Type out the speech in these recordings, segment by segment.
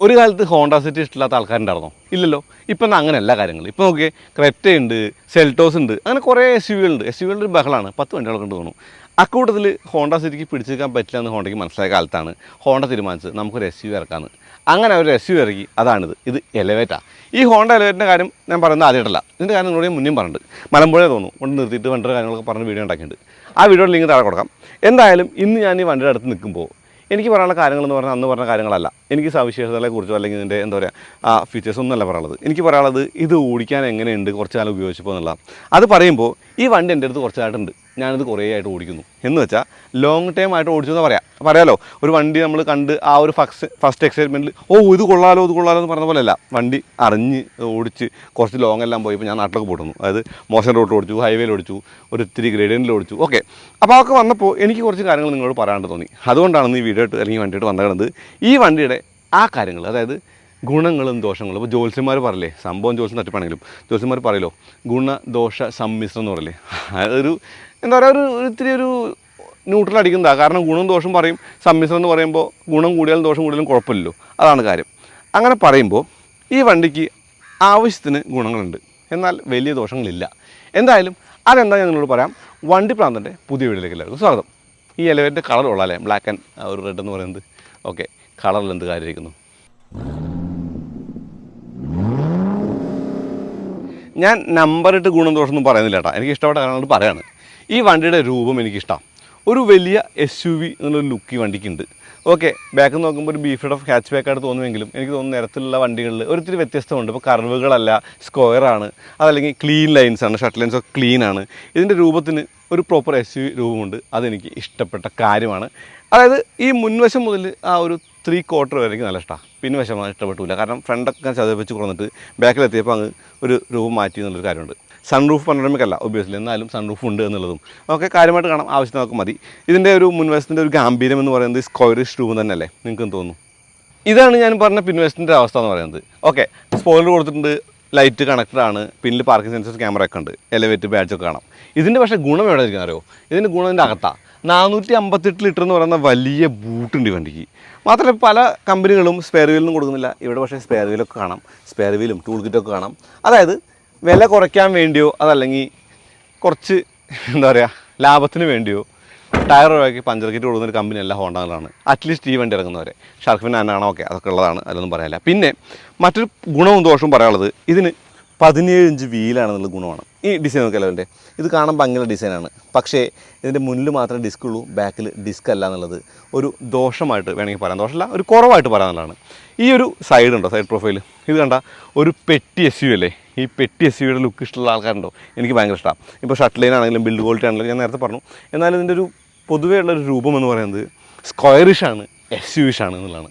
ഒരു കാലത്ത് Honda city ഇഷ്ടമില്ലാത്ത ആൾക്കാരുണ്ടായിരുന്നോ? ഇല്ലല്ലോ. ഇപ്പം അങ്ങനെയല്ല കാര്യങ്ങൾ. ഇപ്പോൾ നോക്കിയേ, ക്രെറ്റയുണ്ട്, സെൽട്ടോസ് ഉണ്ട്, അങ്ങനെ കുറേ എസ് യു വികളുണ്ട്. എസ് യു വികളുടെ ഒരു ബഹളമാണ്. 10 വണ്ടികളൊക്കെ ഉണ്ട് തോന്നുന്നു. അക്കൂട്ടത്തിൽ ഹോണ്ട സിറ്റിക്ക് പിടിച്ചു നിൽക്കാൻ പറ്റില്ല എന്ന് ഹോണ്ടയ്ക്ക് മനസ്സിലായ കാലത്താണ് ഹോണ്ട തീരുമാനിച്ചത് നമുക്കൊരു എസ് യു ഇറക്കാമെന്ന്. അങ്ങനെ ഒരു എസ് യു ഇറക്കി. അതാണിത്. ഇത് എലവേറ്റാണ്. ഈ ഹോണ്ട എലവേറ്റിൻ്റെ കാര്യം ഞാൻ പറയുന്നത് ആദ്യമായിട്ടല്ല. ഇതിൻ്റെ കാര്യം നിങ്ങളോട് മുന്നേ പറഞ്ഞിട്ടുണ്ട്. മലമ്പുഴ തോന്നുന്നു കൊണ്ട് നിർത്തിയിട്ട് വണ്ടിയുടെ കാര്യങ്ങളൊക്കെ പറഞ്ഞ് വീഡിയോ ഉണ്ടാക്കിയിട്ടുണ്ട്. ആ വീഡിയോയുടെ ലിങ്ക് താഴെ കൊടുക്കാം. എന്തായാലും ഇന്ന് ഞാൻ ഈ വണ്ടിയുടെ അടുത്ത് നിൽക്കുമ്പോൾ എനിക്ക് പറയാനുള്ള കാര്യങ്ങളെന്ന് പറഞ്ഞാൽ അന്ന് പറഞ്ഞ കാര്യങ്ങളല്ല. എനിക്ക് സവിശേഷതകളെക്കുറിച്ചോ അല്ലെങ്കിൽ ഇതിൻ്റെ എന്താ പറയുക ആ ഫീച്ചേഴ്സ് ഒന്നുമല്ല പറയാനുള്ളത്. എനിക്ക് പറയാനുള്ളത് ഇത് ഓടിക്കാൻ എങ്ങനെയുണ്ട്, കുറച്ച് കാലം ഉപയോഗിച്ചപ്പോൾ എന്നുള്ളതാണ്. അത് പറയുമ്പോൾ ഈ വണ്ടി എൻ്റെ അടുത്ത് കുറച്ചായിട്ടുണ്ട്. ഞാനിത് കുറേ ആയിട്ട് ഓടിക്കുന്നു. എന്ന് വെച്ചാൽ ലോങ് ടൈം ആയിട്ട് ഓടിച്ചു എന്ന് പറയാമല്ലോ. ഒരു വണ്ടി നമ്മൾ കണ്ട് ആ ഒരു ഫസ്റ്റ് എക്സൈറ്റ്മെൻറ്റിൽ ഇത് കൊള്ളാലോ എന്ന് പറഞ്ഞ പോലെയല്ല. വണ്ടി അറിഞ്ഞ് ഓടിച്ച് കുറച്ച് ലോങ് എല്ലാം പോയി. ഇപ്പോൾ ഞാൻ നാട്ടിലൊക്കെ പോയിട്ടുന്നു. അതായത് മോശം റോഡ് ഓടിച്ചു, ഹൈവേയിൽ ഓടിച്ചു, ഒരു ഇത്തിരി ഗ്രേഡിയൻറ്റിൽ ഓടിച്ചു. ഓക്കെ, അപ്പോൾ അതൊക്കെ വന്നപ്പോൾ എനിക്ക് കുറച്ച് കാര്യങ്ങൾ നിങ്ങളോട് പറയാണ്ട് തോന്നി. അതുകൊണ്ടാണ് ഈ വീഡിയോ ഇട്ട് അല്ലെങ്കിൽ വണ്ടിയിട്ട് വന്നത്. ഈ വണ്ടിയുടെ ആ കാര്യങ്ങൾ, അതായത് ഗുണങ്ങളും ദോഷങ്ങളും. ഇപ്പോൾ ജ്യോത്സ്യന്മാർ പറയില്ലേ, സംഭവം ജ്യോത്സ്യം തട്ടിപ്പാണെങ്കിലും ജ്യോത്സ്യന്മാർ പറയല്ലോ ഗുണദോഷ സമ്മിശ്രം എന്ന് പറയില്ലേ. അതൊരു എന്താ പറയുക, ഇത്തിരി ഒരു ന്യൂട്രൽ അടിക്കുന്നതാണ്. കാരണം ഗുണം ദോഷം പറയും, സമ്മിശ്രം എന്ന് പറയുമ്പോൾ ഗുണം കൂടിയാലും ദോഷം കൂടിയാലും കുഴപ്പമില്ലല്ലോ. അതാണ് കാര്യം. അങ്ങനെ പറയുമ്പോൾ ഈ വണ്ടിക്ക് ആവശ്യത്തിന് ഗുണങ്ങളുണ്ട്, എന്നാൽ വലിയ ദോഷങ്ങളില്ല. എന്തായാലും അതെന്താ ഞാൻ നിങ്ങളോട് പറയാം. വണ്ടി പ്രാന്തൻ്റെ പുതിയ വീഡിയോയിലേക്ക് എല്ലാവർക്കും സ്വാഗതം. ഈ എലവേറ്റിൻ്റെ കളർ കൊള്ളാമല്ലേ, ബ്ലാക്ക് ആൻഡ് ഒരു റെഡ് എന്ന് പറയുന്നത്. ഓക്കെ, കളറിൽ എന്ത് കാര്യമായിരിക്കുന്നു. ഞാൻ നമ്പറിട്ട് ഗുണം ദോഷമൊന്നും പറയുന്നില്ല കേട്ടോ. എനിക്ക് ഇഷ്ടപ്പെട്ട കാര്യങ്ങളോട് പറയാണ്. ഈ വണ്ടിയുടെ രൂപം എനിക്കിഷ്ടമാണ്. ഒരു വലിയ SUV എന്നുള്ളൊരു ലുക്ക് ഈ വണ്ടിക്കുണ്ട്. ഓക്കെ, ബാക്കിൽ നോക്കുമ്പോൾ ഒരു ബീഫ്ഡ് ഓഫ് ഹാച്ച് ബാക്കായിട്ട് തോന്നുമെങ്കിലും എനിക്ക് തോന്നുന്നു നിരത്തിലുള്ള വണ്ടികളിൽ ഒരിത്തിരി വ്യത്യസ്തമുണ്ട്. ഇപ്പോൾ കർവുകളല്ല, സ്ക്വയറാണ്, അതല്ലെങ്കിൽ ക്ലീൻ ലൈൻസാണ്, ഷട്ട് ലൈൻസൊക്കെ ക്ലീനാണ്. ഇതിൻ്റെ രൂപത്തിന് ഒരു പ്രോപ്പർ SUV രൂപമുണ്ട്. അതെനിക്ക് ഇഷ്ടപ്പെട്ട കാര്യമാണ്. അതായത് ഈ മുൻവശം മുതൽ ആ ഒരു 3/4 വരെ എനിക്ക് നല്ല ഇഷ്ടമാണ്. പിൻവശമാണ് ഇഷ്ടപ്പെട്ടില്ല. കാരണം ഫ്രണ്ടൊക്കെ ചതപ്പിച്ച് കുറഞ്ഞിട്ട് ബാക്കിലെത്തിയപ്പോൾ അങ്ങ് ഒരു രൂപം മാറ്റി എന്നുള്ളൊരു കാര്യമുണ്ട്. സൺറൂഫ് പനോരമിക്കല്ല ഒബ്വിയസ്ലി, എന്നാലും സൺറൂഫ് ഉണ്ട് എന്നുള്ളതും ഒക്കെ കാര്യമായിട്ട് കാണാം. ആവശ്യത്തിന് നമുക്ക് മതി. ഇതിൻ്റെ ഒരു മുൻവശത്തിൻ്റെ ഒരു ഗാംഭീര്യം എന്ന് പറയുന്നത് സ്ക്വയറിഷ് രൂപം തന്നെയല്ലേ, നിങ്ങൾക്കും തോന്നുന്നു. ഇതാണ് ഞാൻ പറഞ്ഞ പിൻവശത്തിൻ്റെ അവസ്ഥ എന്ന് പറയുന്നത്. ഓക്കെ, സ്പോയിലർ കൊടുത്തിട്ടുണ്ട്, ലൈറ്റ് കണക്റ്റഡ് ആണ്, പിന്നിൽ പാർക്കിംഗ് സെൻസർ ക്യാമറ ഒക്കെ ഉണ്ട്, എലവേറ്റ് ബാഡ്ജൊക്കെ കാണാം. ഇതിൻ്റെ പക്ഷേ ഗുണം എവിടെ ഇരിക്കുന്ന അറിയോ? ഇതിൻ്റെ ഗുണം ഇതിൻ്റെ അകത്താണ്. 458 ലിറ്റർ എന്ന് പറയുന്ന വലിയ ബൂട്ടുണ്ട് ഈ വണ്ടിക്ക്. മാത്രമല്ല പല കമ്പനികളും സ്പെയർ വീലൊന്നും കൊടുക്കുന്നില്ല. ഇവിടെ പക്ഷേ സ്പെയർ വീലൊക്കെ കാണാം, സ്പെയർ വീലും ടൂൾ കിറ്റൊക്കെ കാണാം. അതായത് വില കുറയ്ക്കാൻ വേണ്ടിയോ അതല്ലെങ്കിൽ കുറച്ച് എന്താ പറയുക ലാഭത്തിന് വേണ്ടിയോ ടയർ ഒഴിവാക്കി പഞ്ചർ കിറ്റ് കൊടുക്കുന്ന ഒരു കമ്പനിയല്ല ഹോണ്ടകളാണ്. അറ്റ്ലീസ്റ്റ് ഈ വണ്ടി ഇറങ്ങുന്നവരെ. ഷാർക്ക് ഫിൻ ആനാണോ ഓക്കെ, അതൊക്കെ ഉള്ളതാണ്, അതിലൊന്നും പറയാനില്ല. പിന്നെ മറ്റൊരു ഗുണവും ദോഷവും പറയാനുള്ളത്, ഇതിന് 17 ഇഞ്ച് വീലാണെന്നുള്ള ഗുണമാണ്. ഈ ഡിസൈൻ നോക്കിയാലോ, എൻ്റെ ഇത് കാണാൻ ഭംഗിയുള്ള ഡിസൈനാണ്. പക്ഷേ ഇതിൻ്റെ മുന്നിൽ മാത്രമേ ഡിസ്ക് ഉള്ളൂ, ബാക്കിൽ ഡിസ്ക് അല്ല എന്നുള്ളത് ഒരു ദോഷമായിട്ട് വേണമെങ്കിൽ പറയാം. ദോഷമല്ല, ഒരു കുറവായിട്ട് പറയാനുള്ളതാണ്. ഈ ഒരു സൈഡ് ഉണ്ടോ, സൈഡ് പ്രൊഫൈൽ ഇത് കണ്ട ഒരു പെട്ടി SUV അല്ലേ. ഈ പെട്ടി SUVയുടെ ലുക്ക് ഇഷ്ടമുള്ള ആൾക്കാരുണ്ടോ? എനിക്ക് ഭയങ്കര ഇഷ്ടമാണ്. ഇപ്പോൾ ഷട്ട് ലൈൻ ആണെങ്കിലും ബിൽഡ് ക്വാളിറ്റി ആണെങ്കിലും ഞാൻ നേരത്തെ പറഞ്ഞു. എന്നാൽ ഇതിൻ്റെ ഒരു പൊതുവേ ഉള്ളൊരു രൂപം എന്ന് പറയുന്നത് സ്ക്വയറിഷാണ്, SUV-ഷാണ് എന്നുള്ളതാണ്.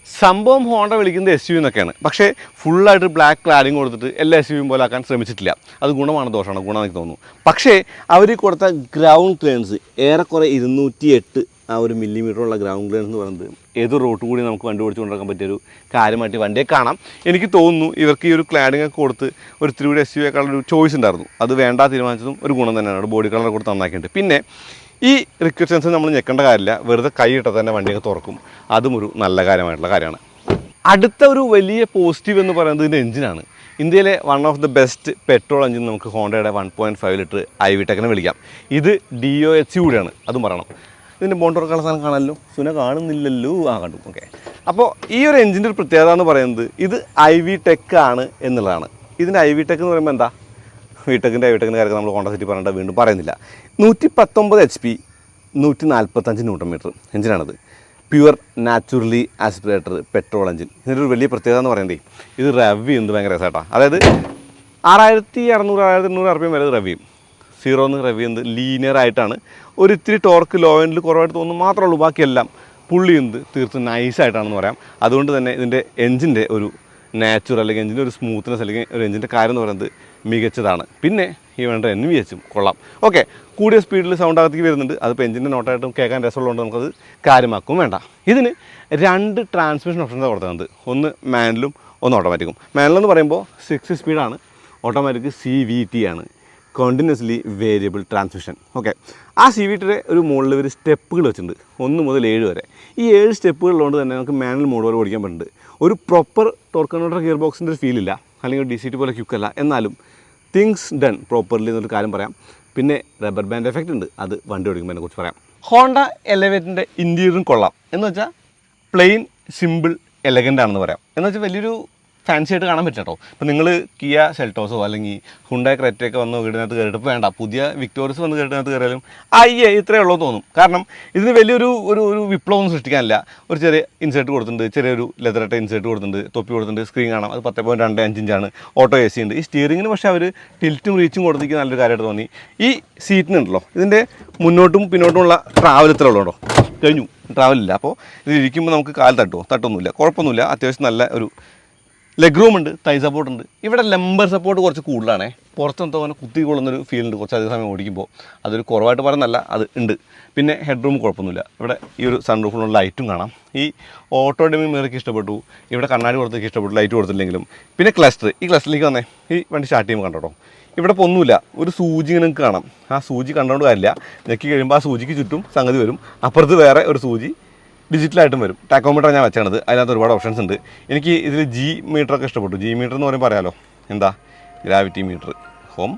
സംഭവം ഹോണ്ട വിളിക്കുന്നത് SUV എന്നൊക്കെയാണ്. പക്ഷേ ഫുള്ളായിട്ട് ബ്ലാക്ക് ക്ലാഡിങ് കൊടുത്തിട്ട് എല്ലാ SUV-യും പോലെ ആക്കാൻ ശ്രമിച്ചിട്ടില്ല. അത് ഗുണമാണ് ദോഷമാണ്? ഗുണമെന്ന് എനിക്ക് തോന്നുന്നു. പക്ഷേ അവർ കൊടുത്ത ഗ്രൗണ്ട് ക്ലിയറൻസ് ഏറെക്കുറെ 208 ആ ഒരു മില്ലിമീറ്ററുള്ള ഗ്രൗണ്ട് ക്ലിയറൻസ് എന്ന് പറയുന്നത് ഏതൊരു റോട്ട് കൂടി നമുക്ക് വണ്ടി ഓടിച്ചു കൊണ്ടുവരാൻ പറ്റിയൊരു കാര്യമായിട്ട് വണ്ടിയെ കാണാം. എനിക്ക് തോന്നുന്നു ഇവർക്ക് ഈ ഒരു ക്ലാഡിങ് ഒക്കെ കൊടുത്ത് ഒരു ഇത്തിരി കൂടി SUV-യേക്കാളൊരു ചോയ്സ് ഉണ്ടായിരുന്നു. അത് വേണ്ട തീരുമാനിച്ചതും ഒരു ഗുണം തന്നെയാണ്. ബോഡി കളർ കൊടുത്ത് നന്നാക്കിയിട്ടുണ്ട്. പിന്നെ ഈ റിക്വസ്റ്റ് സെൻസർ നമ്മൾ ഞെക്കേണ്ട കാര്യമില്ല, വെറുതെ കൈ ഇട്ടാൽ തന്നെ വണ്ടിയൊക്കെ തുറക്കും. അതും ഒരു നല്ല കാര്യമായിട്ടുള്ള കാര്യമാണ്. അടുത്ത ഒരു വലിയ പോസിറ്റീവ് എന്ന് പറയുന്നത് ഇതിൻ്റെ എഞ്ചിനാണ്. ഇന്ത്യയിലെ one of the best petrol engine നമുക്ക് ഹോണ്ടയുടെ 1.5 ലിറ്റർ ഐവിടെക്കിനെ വിളിക്കാം. ഇത് DOHC കൂടിയാണ്, അതും പറയണം. ഇതിൻ്റെ ബോണ്ട് തുറക്കാനുള്ള സാധനം കാണാമല്ലോ, സുന കാണുന്നില്ലല്ലോ. കണ്ടു. ഓക്കെ, അപ്പോൾ ഈ ഒരു എഞ്ചിൻ്റെ ഒരു പ്രത്യേകത എന്ന് പറയുന്നത് ഇത് IVTEC ആണ് എന്നുള്ളതാണ്. ഇതിൻ്റെ IVTEC എന്ന് പറയുമ്പോൾ എന്താ, ഐവിടെക്കിൻ്റെ കാര്യമൊക്കെ നമ്മൾ ഹോണ്ട സിറ്റി പറഞ്ഞിട്ട് വീണ്ടും പറയുന്നില്ല. 119 HP 145 Nm എഞ്ചിനാണത്. Pure naturally aspirated petrol engine. ഇതിൻ്റെ ഒരു വലിയ പ്രത്യേകത എന്ന് പറയുന്നത് ഇത് റവ് ചെയ്യുന്നത് ഭയങ്കര രസമായിട്ടാണ്. അതായത് 6600-6800 RPM വരെ റവ് ചെയ്യും. 0 റവ് ചെയ്യുന്നത് ലീനിയർ ആയിട്ടാണ്. ഒരു ഇത്തിരി ടോർക്ക് ലോ എൻഡിൽ കുറവായിട്ട് തോന്നുന്നു മാത്രമേ ഉള്ളൂ. ബാക്കിയെല്ലാം പുള്ളി ചെയ്യുന്നത് തീർത്തും നൈസായിട്ടാണെന്ന് പറയാം. അതുകൊണ്ട് തന്നെ ഇതിൻ്റെ എഞ്ചിൻ്റെ ഒരു നാച്ചുറൽ അല്ലെങ്കിൽ എഞ്ചിൻ്റെ ഒരു സ്മൂത്ത്നെസ് അല്ലെങ്കിൽ ഒരു എഞ്ചിൻ്റെ കാര്യം എന്ന് പറയുന്നത് മികച്ചതാണ്. പിന്നെ ഈ വേണ്ട NVH കൊള്ളാം. ഓക്കെ, കൂടിയ സ്പീഡിൽ സൗണ്ട് അകത്തേക്ക് വരുന്നുണ്ട്. അതിപ്പോൾ എഞ്ചിൻ്റെ നോട്ടായിട്ടും കേൾക്കാൻ രസമുള്ളതുകൊണ്ട് നമുക്കത് കാര്യമാക്കും വേണ്ട. ഇതിന് 2 ട്രാൻസ്മിഷൻ ഓപ്ഷൻസാണ് കൊടുക്കുന്നത്. ഒന്ന് മാനുവലും ഒന്ന് ഓട്ടോമാറ്റിക്കും. മാനുവൽ എന്ന് പറയുമ്പോൾ 6 സ്പീഡാണ്, ഓട്ടോമാറ്റിക് CVT ആണ്, കണ്ടിന്യൂസ്ലി വേരിയബിൾ ട്രാൻസ്മിഷൻ. ഓക്കെ, ആ CVTയുടെ ഒരു മുകളിൽ ഒരു സ്റ്റെപ്പുകൾ വെച്ചിട്ടുണ്ട്, 1 മുതൽ 7 വരെ. ഈ 7 സ്റ്റെപ്പുകളിലുകൊണ്ട് തന്നെ നമുക്ക് മാനുവൽ മോഡ് വരെ ഓടിക്കാൻ പറ്റുന്നുണ്ട്. ഒരു പ്രോപ്പർ ടോർക്ക് കൺവെർട്ടർ ഗിയർ ബോക്സിൻ്റെ ഒരു ഫീലില്ല, അല്ലെങ്കിൽ DCT പോലെ ക്യുക്കല്ല. എന്നാലും തിങ്സ് ഡൺ പ്രോപ്പർലി എന്നൊരു കാര്യം പറയാം. പിന്നെ റബ്ബർ ബാൻഡ് എഫക്റ്റ് ഉണ്ട്, അത് വണ്ടി ഓടിക്കുമ്പോൾ അതിനെക്കുറിച്ച് പറയാം. ഹോണ്ട എലവേറ്റിൻ്റെ ഇൻറ്റീരിയറും കൊള്ളാം. എന്ന് വെച്ചാൽ പ്ലെയിൻ സിമ്പിൾ എലഗൻ്റ് ആണെന്ന് പറയാം. എന്ന് വെച്ചാൽ വലിയൊരു ഫാൻസി ആയിട്ട് കാണാൻ പറ്റും കേട്ടോ. ഇപ്പോൾ നിങ്ങൾ കിയ സെൽറ്റോസോ അല്ലെങ്കിൽ ഹുണ്ടായി ക്രെറ്റയൊക്കെ വന്ന് വീടിനകത്ത് കയറിയിട്ട് വേണ്ട, പുതിയ വിക്ടോറിയസ് വന്ന് വീടിനകത്ത് കയറിയാലും അയ്യേ ഇത്രയേ ഉള്ളൂ തോന്നും. കാരണം ഇതിന് വലിയൊരു ഒരു വിപ്ലവമൊന്നും സൃഷ്ടിക്കാനില്ല. ഒരു ചെറിയ ഇൻസേർട്ട് കൊടുത്തിട്ടുണ്ട്, ചെറിയൊരു ലെതറട്ട ഇൻസേർട്ട് കൊടുത്തിട്ടുണ്ട്, തൊപ്പി കൊടുത്തിട്ടുണ്ട്, സ്ക്രീൻ കാണാം, അത് 10.25 ഇഞ്ചാണ്, ഓട്ടോ AC ഉണ്ട്. ഈ സ്റ്റിയറിങ്ങിന് പക്ഷേ അവർ ടിൽറ്റും റീച്ചും കൊടുത്തിരിക്കുന്ന നല്ലൊരു കാര്യമായിട്ട് തോന്നി. ഈ സീറ്റിനുണ്ടല്ലോ, ഇതിൻ്റെ മുന്നോട്ടും പിന്നോട്ടുമുള്ള ട്രാവൽ ഇത്ര ഉള്ളൂ, കഴിഞ്ഞു, ട്രാവലില്ല. അപ്പോൾ ഇതിരിക്കുമ്പോൾ നമുക്ക് കാൽ തട്ടൊന്നുമില്ല, കുഴപ്പമൊന്നുമില്ല. അത്യാവശ്യം നല്ല ഒരു ലെഗ് റൂം ഉണ്ട്, തൈ സപ്പോർട്ട് ഉണ്ട്. ഇവിടെ ലംബർ സപ്പോർട്ട് കുറച്ച് കൂടുതലാണേ, പുറത്തെന്തോ അങ്ങനെ കുത്തിക്കൊള്ളുന്നൊരു ഫീൽ ഉണ്ട് കുറച്ച് അധികം സമയം ഓടിക്കുമ്പോൾ. അതൊരു കുറവായിട്ട് പറയുന്നല്ല, അത് ഉണ്ട്. പിന്നെ ഹെഡ് റൂം കുഴപ്പമൊന്നുമില്ല. ഇവിടെ ഈ ഒരു സൺ റൂഫിലുള്ള ലൈറ്റും കാണാം. ഈ ഓട്ടോ ഡെമി മിറർക്ക് ഇഷ്ടപ്പെട്ടു, ഇവിടെ കണ്ണാടി കൊടുത്തേക്ക് ഇഷ്ടപ്പെട്ടു, ലൈറ്റ് കൊടുത്തില്ലെങ്കിലും. പിന്നെ ക്ലസ്റ്റർ, ഈ ക്ലസ്റ്ററിലേക്ക് വന്നേ, ഈ വണ്ടി സ്റ്റാർട്ട് ചെയ്യുമ്പോൾ കണ്ടോ, ഇവിടെ ഇപ്പോൾ ഒന്നുമില്ല, ഒരു സൂചി ഇങ്ങനെ നിങ്ങൾക്ക് കാണാം. ആ സൂചി കണ്ടുകൊണ്ട് കാര്യമില്ല, ഞെക്കി കഴിയുമ്പോൾ ആ സൂചിക്ക് ചുറ്റും സംഗതി വരും. അപ്പുറത്ത് വേറെ ഒരു സൂചി ഡിജിറ്റലായിട്ടും വരും. ടാക്കോമീറ്റർ ഞാൻ വെച്ചാണത്, അതിനകത്ത് ഒരുപാട് ഓപ്ഷൻസ് ഉണ്ട്. എനിക്ക് ഇതിൽ G മീറ്ററൊക്കെ ഇഷ്ടപ്പെട്ടു. G മീറ്റർ എന്ന് പറയുമ്പോൾ പറയാമല്ലോ, എന്താ ഗ്രാവിറ്റി മീറ്റർ ഹോം.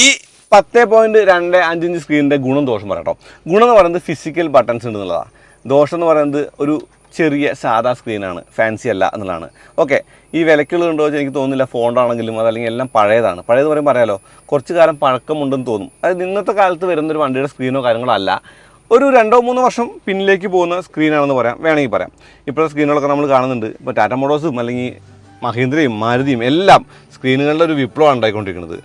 ഈ 10.25 ഇഞ്ച് സ്ക്രീനിൻ്റെ ഗുണം ദോഷം പറയാം. ഗുണം എന്ന് പറയുന്നത് ഫിസിക്കൽ ബട്ടൺസ് ഉണ്ട് എന്നുള്ളതാണ്. ദോഷം എന്ന് പറയുന്നത് ഒരു ചെറിയ സാധാ സ്ക്രീനാണ്, ഫാൻസി അല്ല എന്നുള്ളതാണ്. ഓക്കെ, ഈ വിലക്കുകളുണ്ടോ എന്ന് എനിക്ക് തോന്നുന്നില്ല. ഫോണ്ടാണെങ്കിലും അതല്ലെങ്കിൽ എല്ലാം പഴയതാണ്. പഴയത് പറയുമ്പോൾ പറയാമല്ലോ, കുറച്ച് കാലം പഴക്കമുണ്ടെന്ന് തോന്നും. അതായത് ഇന്നത്തെ കാലത്ത് വരുന്നൊരു വണ്ടിയുടെ സ്ക്രീനോ കാര്യങ്ങളോ അല്ല, ഒരു 2-3 വർഷം പിന്നിലേക്ക് പോകുന്ന സ്ക്രീനാണെന്ന് വേണമെങ്കിൽ പറയാം. ഇപ്പോഴത്തെ സ്ക്രീനുകളൊക്കെ നമ്മൾ കാണുന്നുണ്ട്. ഇപ്പോൾ ടാറ്റ മോട്ടോഴ്സും അല്ലെങ്കിൽ മഹീന്ദ്രയും മാരുതിയും എല്ലാം സ്ക്രീനുകളുടെ ഒരു വിപ്ലവമാണ് ഉണ്ടായിക്കൊണ്ടിരിക്കുന്നത്.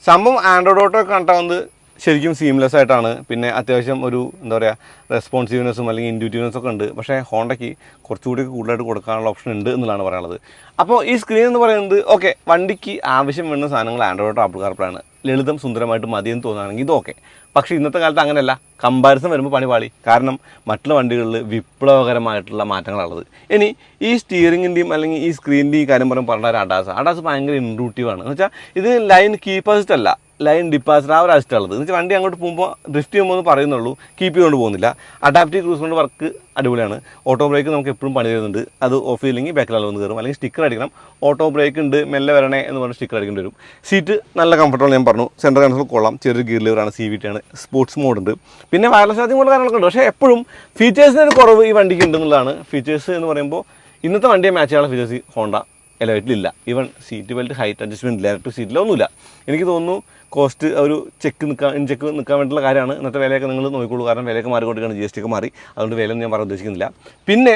സംഭവം ആൻഡ്രോയിഡ് ഓട്ടോ കണ്ടാവുന്നത് ശരിക്കും സീംലെസ് ആയിട്ടാണ്. പിന്നെ അത്യാവശ്യം ഒരു എന്താ പറയുക, റെസ്പോൺസീവ്നെസ്സും അല്ലെങ്കിൽ ഇൻറ്റ്യൂറ്റീവ്നെസ്സും ഒക്കെ ഉണ്ട്. പക്ഷേ ഹോണ്ടയ്ക്ക് കുറച്ചുകൂടി കൂടുതലായിട്ട് കൊടുക്കാനുള്ള ഓപ്ഷൻ ഉണ്ട് എന്നുള്ളതാണ് പറയുന്നത്. അപ്പോൾ ഈ സ്ക്രീൻ എന്ന് പറയുന്നത് ഓക്കെ, വണ്ടിക്ക് ആവശ്യം വേണ്ട സാധനങ്ങൾ ആൻഡ്രോയിഡ് ഓട്ടോ ആപ്പിൾ കാർപ്ലാണ്, ലളിതം സുന്ദരമായിട്ട് മതിയെന്ന് തോന്നുകയാണെങ്കിൽ ഇത് ഓക്കെ. പക്ഷേ ഇന്നത്തെ കാലത്ത് അങ്ങനെയല്ല, കമ്പാരിസൺ വരുമ്പോൾ പണി പാളി. കാരണം മറ്റുള്ള വണ്ടികളിൽ വിപ്ലവകരമായിട്ടുള്ള മാറ്റങ്ങളാണുള്ളത്. ഇനി ഈ സ്റ്റിയറിങ്ങിൻ്റെയും അല്ലെങ്കിൽ ഈ സ്ക്രീനിൻ്റെയും കാര്യം പറഞ്ഞാൽ അഡാസ് ഭയങ്കര ഇൻട്രൂട്ടീവാണ്. എന്ന് വെച്ചാൽ ഇത് ലൈൻ കീപ്പേഴ്സിറ്റ് അല്ല, ലൈൻ ഡിപ്പാസിറ്റ് ആ ഒരു അസിസ്റ്റുള്ളത്. എന്ന് വെച്ചാൽ വണ്ടി അങ്ങോട്ട് പോകുമ്പോൾ ഡ്രിഫ്റ്റ് ചെയ്യുമ്പോൾ എന്ന് പറയുന്നുള്ളൂ, കീപ്പ് ചെയ്തുകൊണ്ട് പോകുന്നില്ല. അഡാപ്റ്റീവ് ക്രൂസ് കൊണ്ട് വർക്ക് അടിപൊളിയാണ്. ഓട്ടോ ബ്രേക്ക് നമുക്ക് എപ്പോഴും പണി തരുന്നുണ്ട്, അത് ഓഫ് ചെയ്തില്ലെങ്കിൽ ബാക്കിലാൾ വന്ന് കയറും. അല്ലെങ്കിൽ സ്റ്റിക്കർ അടിക്കണം, ഓട്ടോ ബ്രേക്ക് ഉണ്ട് മെല്ലെ വരണേ എന്ന് പറഞ്ഞ് സ്റ്റിക്കർ അടിക്കേണ്ടി വരും. സീറ്റ് നല്ല കംഫർട്ടബിൾ, ഞാൻ പറഞ്ഞു. സെൻട്രൽ കൺസോൾ കൊള്ളാം, ചെറിയൊരു ഗിയർ ലിവറാണ്, CVT ആണ്, സ്പോർട്സ് മോഡ് ഉണ്ട്. പിന്നെ വയർലെസ് ചാർജിങ് കൊണ്ട് കാര്യങ്ങളൊക്കെ ഉണ്ട്. പക്ഷേ എപ്പോഴും ഫീച്ചേഴ്സിന് ഒരു കുറവ് ഈ വണ്ടിക്ക് ഉണ്ടെന്നുള്ളതാണ്. ഫീച്ചേഴ്സ് എന്ന് പറയുമ്പോൾ ഇന്നത്തെ വണ്ടിയെ മാച്ച് ചെയ്യാനുള്ള ഫീച്ചേഴ്സ് ഹോണ്ട എലവേറ്റിലില്ല. Even seat belt height adjustment electric സീറ്റിലോ ഒന്നുമില്ല. എനിക്ക് തോന്നുന്നു കോസ്റ്റ് ഒരു ചെക്ക് നിൽക്കാൻ വേണ്ടിയുള്ള കാര്യമാണ്. ഇന്നത്തെ വിലയൊക്കെ നിങ്ങൾ നോക്കിക്കോളൂ, കാരണം വിലയൊക്കെ മാറിക്കൊണ്ടിരിക്കുകയാണ്, GST ഒക്കെ മാറി. അതുകൊണ്ട് വിലയൊന്നും ഞാൻ പറയാൻ ഉദ്ദേശിക്കുന്നില്ല. പിന്നെ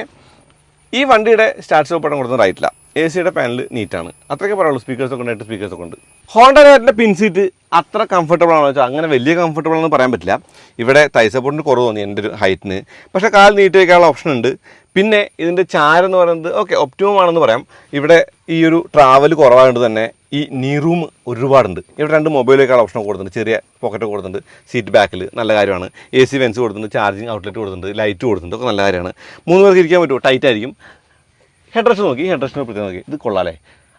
ഈ വണ്ടിയുടെ സ്റ്റാർട്ട് സ്റ്റോപ്പ് പടം കൊടുക്കുന്നതായിട്ടില്ല. AC-യുടെ പാനൽ നീറ്റാണ്, അത്രയൊക്കെ പറയുള്ളൂ. സ്പീക്കേഴ്സൊക്കെ ഉണ്ട്, 8 സ്പീക്കേഴ്സൊക്കെ ഉണ്ട്. ഹോണ്ട എലവേറ്റിൻ്റെ പിൻ സീറ്റ് അത്ര കംഫർട്ടബിൾ ആണെന്ന് വെച്ചാൽ അങ്ങനെ വലിയ കംഫർട്ടബിൾ ആണെന്ന് പറയാൻ പറ്റില്ല. ഇവിടെ തൈ സപ്പോർട്ടിന് കുറവ് തോന്നി എൻ്റെ ഒരു ഹൈറ്റിന്. പക്ഷേ കാൽ നീട്ടി വയ്ക്കാനുള്ള ഓപ്ഷൻ ഉണ്ട്. പിന്നെ ഇതിൻ്റെ ചാരം എന്ന് പറയുന്നത് ഓക്കെ ഒപ്റ്റിമം ആണെന്ന് പറയാം. ഇവിടെ ഈ ഒരു ട്രാവൽ കുറവായതുകൊണ്ട് തന്നെ ഈ നീ റൂം ഒരുപാടുണ്ട്. ഇവിടെ 2 മൊബൈൽ വയ്ക്കാനുള്ള ഓപ്ഷൻ കൊടുത്തിട്ടുണ്ട്, ചെറിയ പോക്കറ്റ് കൊടുത്തിട്ടുണ്ട്. സീറ്റ് ബാക്കിൽ നല്ല കാര്യമാണ്. AC വെൻസ് കൊടുത്തിട്ടുണ്ട്, ചാർജിങ് ഔട്ട്ലെറ്റ് കൊടുത്തിട്ടുണ്ട്, ലൈറ്റ് കൊടുത്തിട്ടുണ്ട്, ഒക്കെ നല്ല കാര്യമാണ്. 3 പേർക്ക് ഇരിക്കാൻ പറ്റുമോ, ടൈറ്റ് ആയിരിക്കും. ഹെഡ് റെസ്റ്റ് നോക്കി, ഹെഡ് റെസ്റ്റിനെ പ്രത്യേകം നോക്കി, ഇത് കൊള്ളാലേ.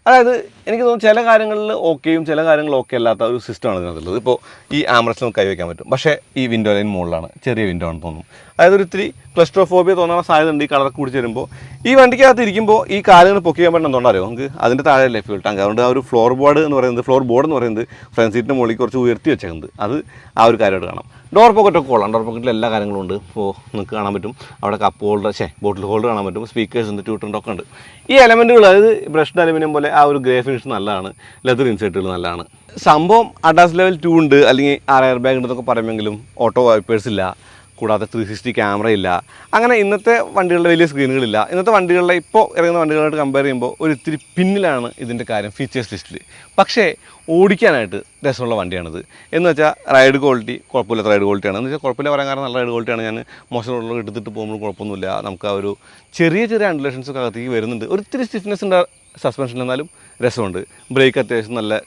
അതായത് എനിക്ക് തോന്നുന്നു ചില കാര്യങ്ങളിൽ ഓക്കെയും ചില കാര്യങ്ങളിൽ ഓക്കെ അല്ലാത്ത ഒരു സിസ്റ്റമാണ് ഇതിനകത്തുള്ളത്. ഇപ്പോൾ ഈ ആംബ്രസ്റ്റ് നമുക്ക് കൈവയ്ക്കാൻ പറ്റും, പക്ഷേ ഈ വിൻഡോ ലൈൻ മുകളിലാണ്, ചെറിയ വിൻഡോ ആണെന്ന് തോന്നുന്നു. അതായത് ഒരു ഇത്തിരി ക്ലസ്ട്രോഫോബിയ തോന്നാൻ സാധ്യത ഉണ്ട് ഈ കളറൊക്കെ കൂടി ചേരുമ്പോൾ. ഈ വണ്ടിക്കകത്ത് ഇരിക്കുമ്പോൾ ഈ കാലുകൾ പൊക്കിയാൻ പറ്റുന്ന എന്തുകൊണ്ടറിയോ, നമുക്ക് അതിൻ്റെ താഴെയല്ലേ ഫ്യൂൽ ടാങ്ക്. അതുകൊണ്ട് ആ ഒരു ഫ്ലോർ ബോർഡ് എന്ന് പറയുന്നത് ഫ്രണ്ട് സീറ്റിൻ്റെ മുകളിൽ കുറച്ച് ഉയർത്തി വെച്ചേക്കുന്നത്, അത് ആ ഒരു കാര്യമായിട്ട് കാണാം. ഡോർ പോക്കറ്റൊക്കെ കൊള്ളാം, ഡോർ പോക്കറ്റിൽ എല്ലാ കാര്യങ്ങളും ഉണ്ട്. ഇപ്പോൾ നിങ്ങൾക്ക് കാണാൻ പറ്റും, അവിടെ കപ്പ് ഹോൾഡർ ബോട്ടിൽ ഹോൾഡർ കാണാൻ പറ്റും, സ്പീക്കേഴ്സ് ഉണ്ട്, ട്യൂട്ടറിൻ്റെ ഉണ്ട്. ഈ എലമെൻറ്റുകൾ, അതായത് ബ്രഷ്ഡ് അലുമിനിയം പോലെ ആ ഒരു ഗ്രേ ഫിനിഷ് നല്ലതാണ്, ലെതർ ഇൻസേർട്ടുകൾ നല്ലതാണ്. സംഭവം അഡാസ് ലെവൽ 2 ഉണ്ട്, അല്ലെങ്കിൽ 6 എയർ ബാഗ് ഉണ്ടെന്നൊക്കെ പറയുമെങ്കിലും ഓട്ടോ വൈപ്പേഴ്സ് ഇല്ല, കൂടാതെ 360 ക്യാമറ ഇല്ല. അങ്ങനെ ഇന്നത്തെ വണ്ടികളുടെ വലിയ സ്ക്രീനുകളില്ല. ഇന്നത്തെ വണ്ടികളിലെ ഇപ്പോൾ ഇറങ്ങുന്ന വണ്ടികളായിട്ട് കമ്പയർ ചെയ്യുമ്പോൾ ഒരു ഇത്തിരി പിന്നിലാണ് ഇതിൻ്റെ കാര്യം ഫീച്ചേഴ്സ് ലിസ്റ്റിൽ. പക്ഷേ ഓടിക്കാനായിട്ട് രസമുള്ള വണ്ടിയാണിത്. എന്ന് വെച്ചാൽ റൈഡ് ക്വാളിറ്റി കുഴപ്പമില്ലാത്ത റൈഡ് ക്വാളിറ്റിയാണ്. എന്ന് വെച്ചാൽ കുഴപ്പമില്ല പറയാൻ കാരണം നല്ല റൈഡ് ക്വാളിറ്റിയാണ്. ഞാൻ മോശം റോഡിലൊക്കെ എടുത്തിട്ട് പോകുമ്പോൾ കുഴപ്പമൊന്നുമില്ല. നമുക്ക് ആ ഒരു ചെറിയ ആൻഡുലേഷൻസൊക്കെ അകത്തേക്ക് വരുന്നുണ്ട്. ഒരിത്തിരി സ്റ്റിഫ്നെസ് ഉണ്ട് സസ്പെൻഷൻ, എന്നാലും രസമുണ്ട്. ബ്രേക്ക് അത്യാവശ്യം നല്ല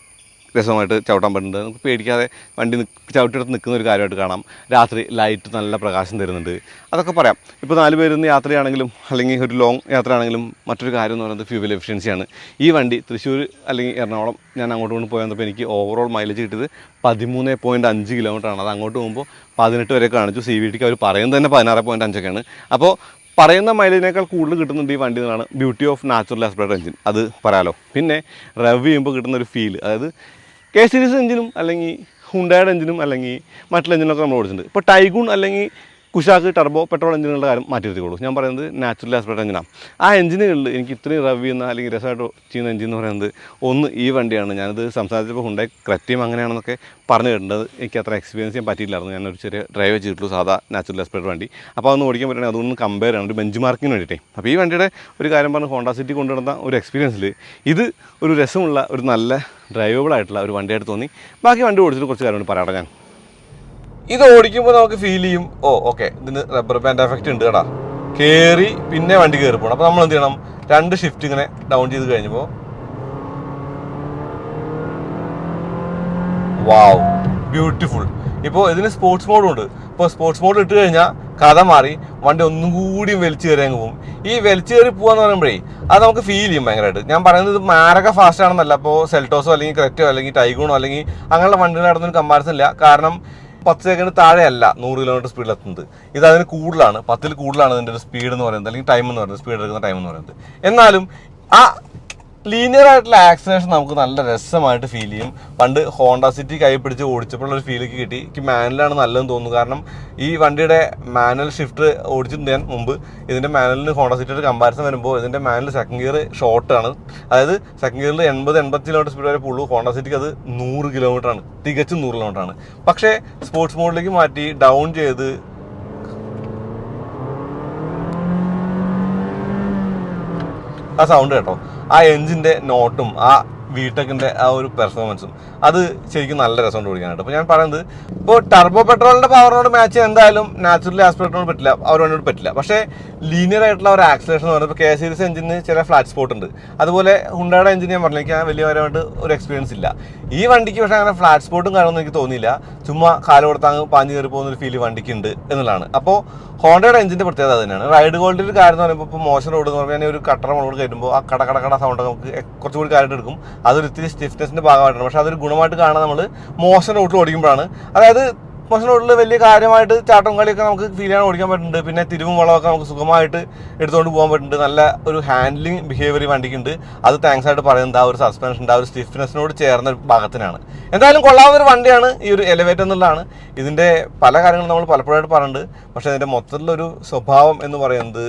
രസമായിട്ട് ചവിട്ടാൻ പറ്റുന്നുണ്ട്. നമുക്ക് പേടിക്കാതെ വണ്ടി ചവിട്ടിയെടുത്ത് നിൽക്കുന്ന ഒരു കാര്യമായിട്ട് കാണാം. രാത്രി ലൈറ്റ് നല്ല പ്രകാശം തരുന്നുണ്ട്, അതൊക്കെ പറയാം. ഇപ്പോൾ 4 പേരുന്ന് യാത്രയാണെങ്കിലും അല്ലെങ്കിൽ ഒരു ലോങ് യാത്രയാണെങ്കിലും മറ്റൊരു കാര്യം എന്ന് പറയുന്നത് ഫ്യൂവൽ എഫിഷ്യൻസിയാണ്. ഈ വണ്ടി തൃശ്ശൂർ അല്ലെങ്കിൽ എറണാകുളം ഞാൻ അങ്ങോട്ട് കൊണ്ട് പോയി വന്നപ്പോൾ എനിക്ക് ഓവറോൾ മൈലേജ് കിട്ടിയത് 13.5 കിലോമീറ്ററാണ്. അത് അങ്ങോട്ട് പോകുമ്പോൾ 18 വരെ കാണിച്ചു. CVTക്ക് അവർ പറയുന്നത് തന്നെ 16.5ഒക്കെയാണ്. അപ്പോൾ പറയുന്ന മൈലേജിനേക്കാൾ കൂടുതൽ കിട്ടുന്നുണ്ട് ഈ വണ്ടി എന്നാണ് beauty of natural aspirated engine, അത് പറയാലോ. പിന്നെ റവ് ചെയ്യുമ്പോൾ കിട്ടുന്ന ഒരു ഫീൽ, അതായത് കെ സീരീസ് എഞ്ചിനും അല്ലെങ്കിൽ ഹുണ്ടായുടെ എഞ്ചിനും അല്ലെങ്കിൽ മറ്റുള്ള എഞ്ചിനൊക്കെ നമ്മൾ ഓടിച്ചിട്ടുണ്ട്. ഇപ്പോൾ ടൈഗൂൺ അല്ലെങ്കിൽ കുശാക്ക് ടർബോ പെട്രോൾ എഞ്ചിനുകളുടെ കാര്യം മാറ്റി നിർത്തിക്കോളൂ. ഞാൻ പറയുന്നത് നാച്ചുറൽ ആസ്പിറേറ്റഡ് എഞ്ചിനാണ്. ആ എഞ്ചിനുകളിൽ എനിക്ക് ഇത്രയും റവ് ചെയ്യുന്ന അല്ലെങ്കിൽ രസമായിട്ട് ചെയ്യുന്ന എഞ്ചിൻ എന്ന് പറയുന്നത് ഒന്ന് ഈ വണ്ടിയാണ്. ഞാനത് സംസാരിച്ചപ്പോൾ ഹുണ്ടായി ക്രെറ്റയും അങ്ങനെയാണെന്നൊക്കെ പറഞ്ഞു കേട്ടിട്ടുണ്ട്. എനിക്ക് അത്ര എക്സ്പീരിയൻസ് ചെയ്യാൻ പറ്റിയില്ലായിരുന്നു. ഞാനൊരു ചെറിയ ഡ്രൈവ് ചെയ്തിട്ടുള്ളൂ സാധാ നാച്ചുറൽ ആസ്പിറേറ്റഡ് വണ്ടി. അപ്പോൾ അതൊന്ന് ഓടിക്കാൻ പറ്റുകയാണെങ്കിൽ അതൊന്ന് കമ്പയർ ചെയ്യണം, ഒരു ബെഞ്ച് മാർക്കിന് വേണ്ടിയിട്ടേ. അപ്പോൾ ഈ വണ്ടിയുടെ ഒരു കാര്യം പറഞ്ഞ് ഹോണ്ട സിറ്റി കൊണ്ടുവരുന്ന ഒരു എക്സ്പീരിയൻസിൽ ഇത് ഒരു രസമുള്ള ഒരു നല്ല ഡ്രൈവബിൾ ആയിട്ടുള്ള ഒരു വണ്ടിയായിട്ട് തോന്നി. ബാക്കി വണ്ടി ഓടിച്ചിട്ട് കുറച്ച് കാര്യം പറയാം. ഞാൻ ഇത് ഓടിക്കുമ്പോൾ നമുക്ക് ഫീൽ ചെയ്യും, ഓക്കെ ഇതിന് റബ്ബർ ബാൻഡ് എഫക്റ്റ് ഉണ്ട് കേട്ടാ, കയറി പിന്നെ വണ്ടി കയറി പോകണം. അപ്പോൾ നമ്മൾ എന്ത് ചെയ്യണം, 2 ഷിഫ്റ്റ് ഇങ്ങനെ ഡൗൺ ചെയ്ത് കഴിഞ്ഞപ്പോൾ വാവ് ബ്യൂട്ടിഫുൾ. ഇപ്പോൾ ഇതിന് സ്പോർട്സ് മോഡും ഉണ്ട്. ഇപ്പോൾ സ്പോർട്സ് മോഡ് ഇട്ട് കഴിഞ്ഞാൽ കഥ മാറി, വണ്ടി ഒന്നും കൂടി വലിച്ചു കയറി അങ്ങ് പോകും. ഈ വലിച്ചു കയറി പോകാന്ന് പറയുമ്പോഴേ അത് നമുക്ക് ഫീൽ ചെയ്യും ഭയങ്കരമായിട്ട്. ഞാൻ പറയുന്നത് ഇത് മാരക ഫാസ്റ്റ് ആണെന്നല്ല. ഇപ്പോൾ സെൽറ്റോസോ അല്ലെങ്കിൽ ക്രെറ്റോ അല്ലെങ്കിൽ ടൈഗൂണോ അല്ലെങ്കിൽ അങ്ങനെയുള്ള വണ്ടികളായിട്ടൊന്നും കമ്പാരിസൺ ഇല്ല. കാരണം 10 സെക്കൻഡ് താഴെയല്ല 100 കിലോമീറ്റർ സ്പീഡിലെത്തുന്നത്. ഇത് അതിന് കൂടുതലാണ്, 10ൽ കൂടുതലാണ് ഇതിൻ്റെ ഒരു സ്പീഡ് എന്ന് പറയുന്നത്, അല്ലെങ്കിൽ ടൈം എന്ന് പറയുന്നത്, സ്പീഡ് എടുക്കുന്ന ടൈം എന്ന് പറയുന്നത്. എന്നാലും ആ ലീനിയർ ആയിട്ടുള്ള ആക്സിലേഷൻ നമുക്ക് നല്ല രസമായിട്ട് ഫീൽ ചെയ്യും. പണ്ട് ഹോണ്ട സിറ്റി കൈ പിടിച്ച് ഓടിച്ചപ്പോഴുള്ളൊരു ഫീലേക്ക് കിട്ടി. എനിക്ക് മാനുവലാണ് നല്ലതെന്ന് തോന്നുന്നു. കാരണം ഈ വണ്ടിയുടെ മാനുവൽ ഷിഫ്റ്റ് ഓടിച്ചിട്ടുണ്ട് ഞാൻ മുമ്പ്. ഇതിൻ്റെ മാനുവലിന് ഹോണ്ട സിറ്റിയുടെ കമ്പാരിസൺ വരുമ്പോൾ ഇതിൻ്റെ മാനുവൽ സെക്കൻഡ് ഗിയർ ഷോർട്ടാണ്. അതായത് സെക്കൻഡ് ഗിയറിൽ 80-85 കിലോമീറ്റർ സ്പീഡ് വരെ പോകുള്ളൂ. ഹോണ്ട സിറ്റിക്ക് അത് 100 കിലോമീറ്റർ ആണ്, തികച്ചും 100 കിലോമീറ്റർ ആണ്. പക്ഷേ സ്പോർട്സ് മോഡിലേക്ക് മാറ്റി ഡൗൺ ചെയ്ത് ആ സൗണ്ട് കേട്ടോ, ആ എഞ്ചിൻ്റെ നോട്ടും ആ വിടെക്കിൻ്റെ ആ ഒരു പെർഫോമൻസും അത് ശരിക്കും നല്ല രസമുണ്ട് ഓടിക്കാനായിട്ട്. അപ്പോൾ ഞാൻ പറയുന്നത്, ഇപ്പോൾ ടർബോ പെട്രോളിൻ്റെ പവറിനോട് മാച്ച് ചെയ്യാൻ എന്തായാലും നാച്ചുറലി ആസ്പിറേറ്ററിനോട് പറ്റില്ല, അവരോട് പറ്റില്ല. പക്ഷേ ലീനിയർ ആയിട്ടുള്ള ഒരു ആക്സിലേഷൻ എന്ന് പറയുന്നത് ഇപ്പോൾ കെ സീരീസ് എഞ്ചിന് ചില ഫ്ലാറ്റ് സ്പോട്ട് ഉണ്ട്. അതുപോലെ ഹുണ്ടായുടെ എഞ്ചിൻ ഞാൻ പറഞ്ഞില്ല, വലിയ പരമായിട്ട് ഒരു എക്സ്പീരിയൻസ് ഇല്ല. ഈ വണ്ടിക്ക് പക്ഷേ അങ്ങനെ ഫ്ലാറ്റ് സ്പോട്ടും കാര്യമൊന്നും എനിക്ക് തോന്നിയില്ല. ചുമ്മാ കാല് കൊടുത്താങ്ങ് പാഞ്ഞ് കയറി പോകുന്നൊരു ഫീൽ വണ്ടിക്ക് ഉണ്ട് എന്നുള്ളതാണ്. അപ്പോൾ ഹോണ്ടയുടെ എഞ്ചിൻ്റെ പ്രത്യേകത തന്നെയാണ്. റൈഡ് ക്വാളിറ്റി ഒരു കാര്യം എന്ന് പറയുമ്പോൾ ഇപ്പോൾ മോശം റോഡ് എന്ന് പറഞ്ഞാൽ ഒരു കട്ടറ മുളകോട് കയറ്റുമ്പോൾ ആ കട സൗണ്ട് നമുക്ക് കുറച്ചുകൂടി കാര്യമായിട്ട് എടുക്കും. അതൊരു ഇത്തിരി സ്റ്റിഫ്നെസ്സിൻ്റെ ഭാഗമായിട്ടാണ്. പക്ഷേ അതൊരു ഗുണമായിട്ട് കാണാൻ നമ്മൾ മോശം റോഡിൽ ഓടിക്കുമ്പോഴാണ്. അതായത് മോശം റോഡിൽ വലിയ കാര്യമായിട്ട് ചാട്ടം കളിയൊക്കെ നമുക്ക് ഫീൽ ചെയ്യാൻ ഓടിക്കാൻ പറ്റുന്നുണ്ട്. പിന്നെ തിരിവും വളമൊക്കെ നമുക്ക് സുഖമായിട്ട് എടുത്തുകൊണ്ട് പോകാൻ പറ്റുന്നുണ്ട്. നല്ല ഒരു ഹാൻഡ്ലിങ് ബിഹേവിയർ വണ്ടിക്കുണ്ട്. അത് താങ്ക്സ് ആയിട്ട് പറയുന്നത് ആ ഒരു സസ്പെൻഷൻ്റെ ആ ഒരു സ്റ്റിഫ്നെസ്സിനോട് ചേർന്ന ഒരു ഭാഗത്തിനാണ്. എന്തായാലും കൊള്ളാവുന്ന ഒരു വണ്ടിയാണ് ഈ ഒരു എലിവേറ്റർ എന്നുള്ളതാണ്. ഇതിൻ്റെ പല കാര്യങ്ങളും നമ്മൾ പലപ്പോഴായിട്ട് പറയുന്നുണ്ട്. പക്ഷേ ഇതിൻ്റെ മൊത്തത്തിലൊരു സ്വഭാവം എന്ന് പറയുന്നത്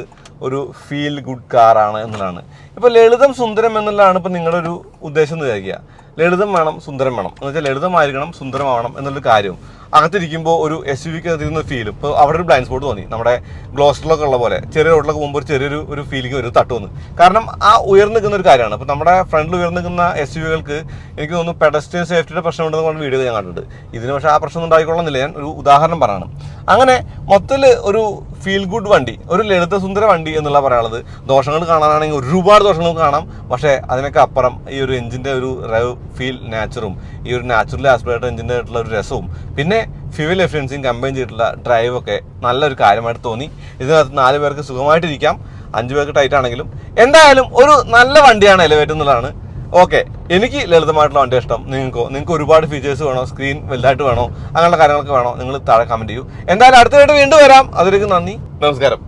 ഒരു ഫീൽ ഗുഡ് കാറാണ് എന്നുള്ളതാണ്. ഇപ്പോൾ ലളിതം സുന്ദരം എന്നുള്ളതാണ് ഇപ്പോൾ നിങ്ങളുടെ ഒരു ഉദ്ദേശം എന്ന് വിചാരിക്കുക. ലളിതം വേണം, സുന്ദരം വേണം എന്ന് വെച്ചാൽ ലളിതമായിരിക്കണം, സുന്ദരമാവണം എന്നുള്ളൊരു കാര്യം അകത്തിരിക്കുമ്പോൾ ഒരു എസ് യു വിക്ക് അകത്തിരുന്ന ഫീലും. ഇപ്പോൾ അവിടെ ഒരു ബ്ലൈൻഡ് സ്പോട്ട് തോന്നി, നമ്മുടെ ഗ്ലോസ്റ്ററിലൊക്കെ ഉള്ള പോലെ ചെറിയ റോഡിലൊക്കെ പോകുമ്പോൾ ഒരു ഫീലിംഗ് ഒരു തട്ട് വന്നു. കാരണം ആ ഉയർന്നു നിൽക്കുന്ന ഒരു കാര്യമാണ്. ഇപ്പോൾ നമ്മുടെ ഫ്രണ്ടിൽ ഉയർന്നു നിൽക്കുന്ന എസ് യു വികൾക്ക് എനിക്ക് തോന്നുന്നു പെഡസ്ട്രിയൻ സേഫ്റ്റിയുടെ പ്രശ്നമുണ്ടെന്ന് പറഞ്ഞ വീഡിയോ ഞാൻ കണ്ടിട്ടുണ്ട്. ഇതിന് പക്ഷേ ആ പ്രശ്നം ഉണ്ടായിക്കൊള്ളുന്നില്ല. ഞാൻ ഒരു ഉദാഹരണം പറയണം. അങ്ങനെ മൊത്തത്തിൽ ഒരു ഫീൽ ഗുഡ് വണ്ടി, ഒരു ലളിത സുന്ദര വണ്ടി എന്നുള്ള പറയാനുള്ളത്. ദോഷങ്ങൾ കാണാനാണെങ്കിൽ ഒരുപാട് ദോഷങ്ങൾ കാണാം. പക്ഷേ അതിനൊക്കെ അപ്പുറം ഈ ഒരു എഞ്ചിൻ്റെ ഒരു റവ് ഫീൽ നാച്ചുറും ഈ ഒരു നാച്ചുറലി ആസ്പിറേറ്റഡ് എഞ്ചിൻ്റെ ആയിട്ടുള്ള ഒരു രസവും പിന്നെ ഫ്യൂവൽ എഫിഷ്യൻസിയും കമ്പൈൻ ചെയ്തിട്ടുള്ള ഡ്രൈവൊക്കെ നല്ലൊരു കാര്യമായിട്ട് തോന്നി. ഇതിനകത്ത് 4 പേർക്ക് സുഖമായിട്ടിരിക്കാം, 5 പേർക്ക് ടൈറ്റ് ആണെങ്കിലും. എന്തായാലും ഒരു നല്ല വണ്ടിയാണ് എലിവേറ്റർ എന്നുള്ളതാണ്. ഓക്കെ, എനിക്ക് ലളിതമായിട്ടുള്ള വണ്ടി ഇഷ്ടം. നിങ്ങൾക്ക് ഒരുപാട് ഫീച്ചേഴ്സ് വേണോ, സ്ക്രീൻ വലുതായിട്ട് വേണോ, അങ്ങനെയുള്ള കാര്യങ്ങളൊക്കെ വേണോ, നിങ്ങൾ താഴെ കമൻറ്റ് ചെയ്യൂ. എന്തായാലും അടുത്തതായിട്ട് വീണ്ടും വരാം. അതിലേക്ക് നന്ദി, നമസ്കാരം.